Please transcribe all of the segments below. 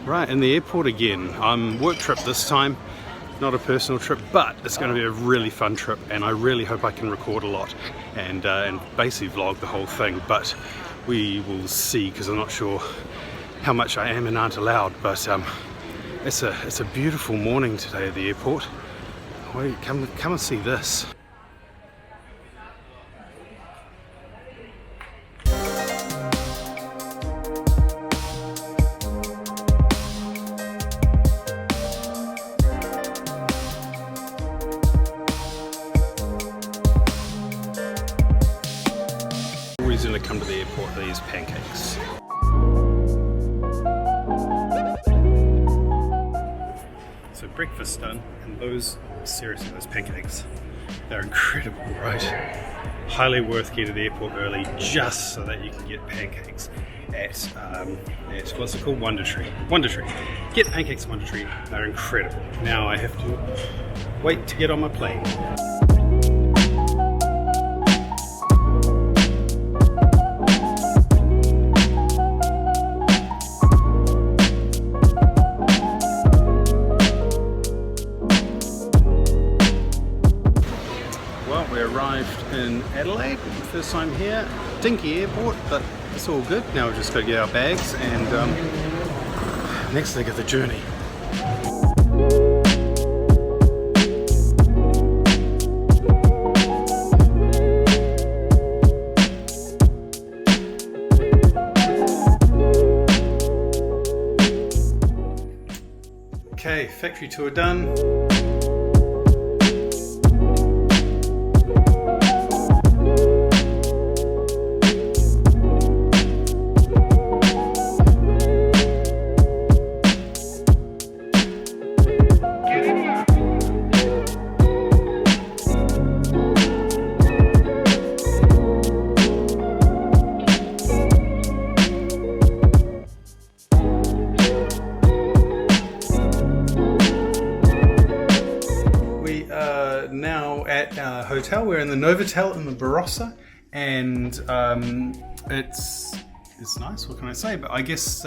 Right, in the airport again. Work trip this time, not a personal trip, but it's going to be a really fun trip, and I really hope I can record a lot and basically vlog the whole thing, but we will see, because I'm not sure how much I am and aren't allowed. But it's a beautiful morning today at the airport. Wait, come and see this. Always going to come to the airport with these pancakes. So breakfast done, and those, seriously, those pancakes, they're incredible, right? Highly worth getting to the airport early just so that you can get pancakes at what's it called? Wonder Tree. Get pancakes at Wonder Tree, they're incredible. Now I have to wait to get on my plane. We arrived in Adelaide, first time here. Dinky airport, but it's all good. Now we've just got to get our bags and next leg of the journey. Okay, factory tour done. Now at our hotel. We're in the Novotel in the Barossa, and it's nice, what can I say, but I guess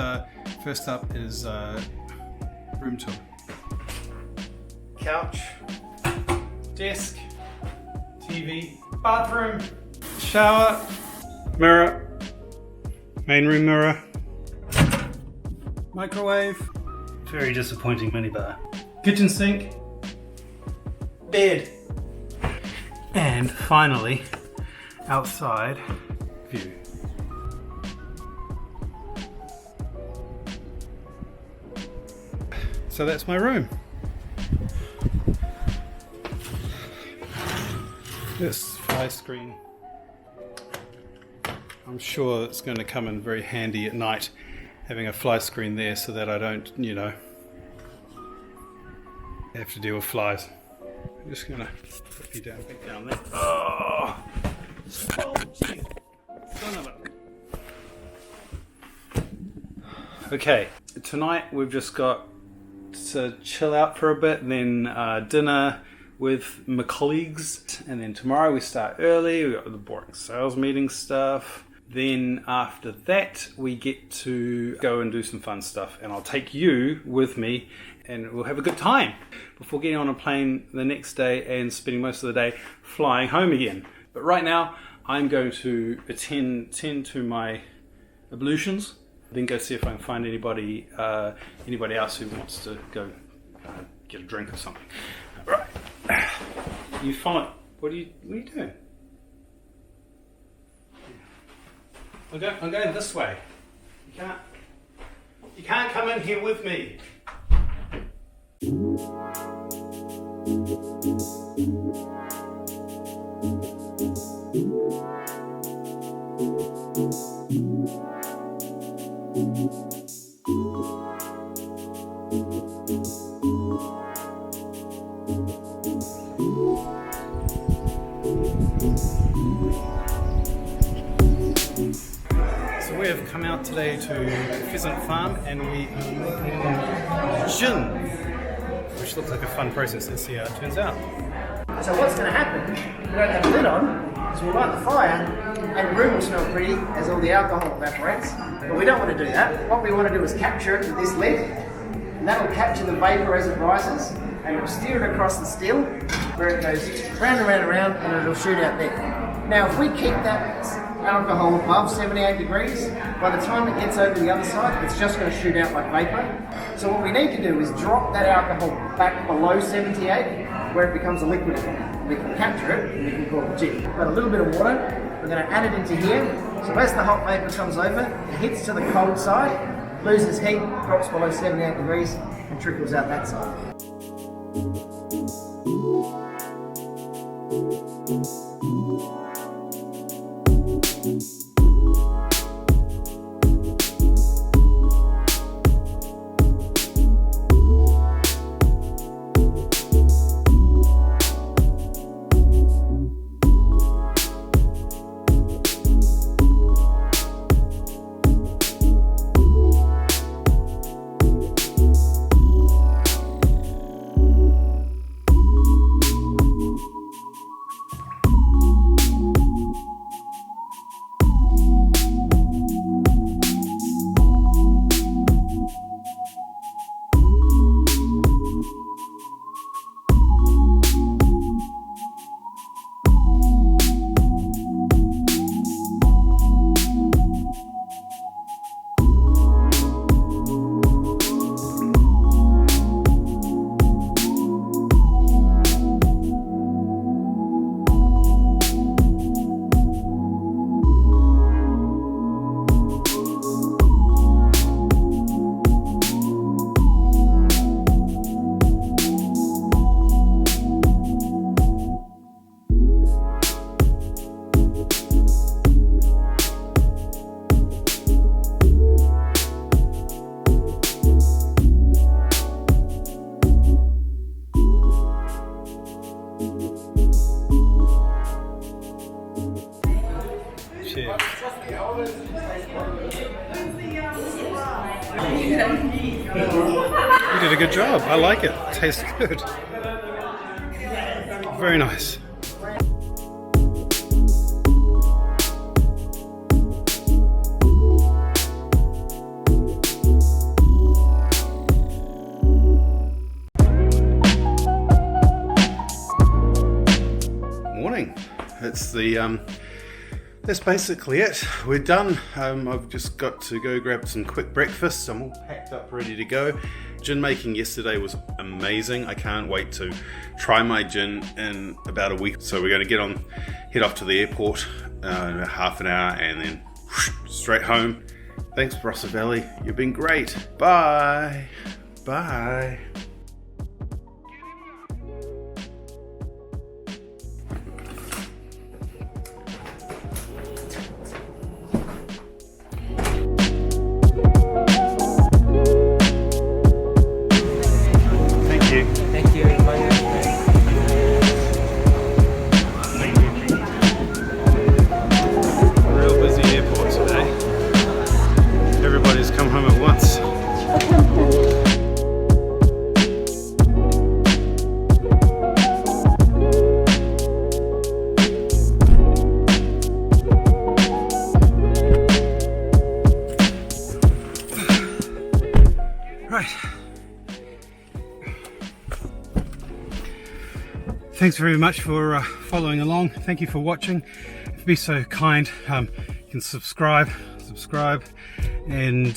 first up is room tour. Couch, desk, TV, bathroom, shower, mirror, main room mirror, microwave, very disappointing minibar, kitchen sink, bed, and finally outside view. So that's my room. This fly screen, I'm sure it's going to come in very handy at night, having a fly screen there so that I don't, have to deal with flies. I'm just gonna put you back down there. Oh, geez. Son of a... Okay, tonight we've just got to chill out for a bit, and then dinner with my colleagues, and then tomorrow we start early. We've got the boring sales meeting stuff. Then after that we get to go and do some fun stuff, and I'll take you with me and we'll have a good time before getting on a plane the next day and spending most of the day flying home again. But right now I'm going to attend to my ablutions, then go see if I can find anybody else who wants to go get a drink or something. Right, you follow. What are you doing? I'm going this way. You can't come in here with me. So we have come out today to Pheasant Farm, and we are making gin, which looks like a fun process. Let's see how it turns out. So what's going to happen, we don't have the lid on, so we'll light the fire, and the room will smell pretty as all the alcohol evaporates. But we don't want to do that. What we want to do is capture it with this lid, and that will capture the vapour as it rises, and it'll steer it across the steel where it goes round and round and round, and it'll shoot out there. Now, if we keep that alcohol above 78 degrees, by the time it gets over the other side, it's just going to shoot out like vapour. So what we need to do is drop that alcohol back below 78, where it becomes a liquid again. We can capture it, and we can call it jig. Got a little bit of water, we're going to add it into here. So as the hot vapour comes over, it hits to the cold side, loses heat, drops below 78 degrees, and trickles out that side. Cheers. You did a good job. I like it. Tastes good. Very nice. Morning. It's the that's basically it. We're done. I've just got to go grab some quick breakfast. I'm all packed up, ready to go. Gin making yesterday was amazing. I can't wait to try my gin in about a week. So we're going to head off to the airport in about half an hour and then straight home. Thanks, Barossa Valley. You've been great. Bye. Bye. Thank you. Real busy airport today. Everybody's come home at once. Right. Thanks very much for following along. Thank you for watching. If you'd be so kind, you can subscribe, and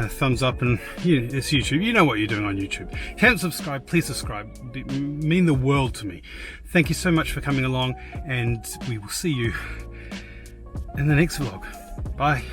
thumbs up, and it's YouTube. You know what you're doing on YouTube. If you haven't subscribed, please subscribe. It mean the world to me. Thank you so much for coming along, and we will see you in the next vlog. Bye.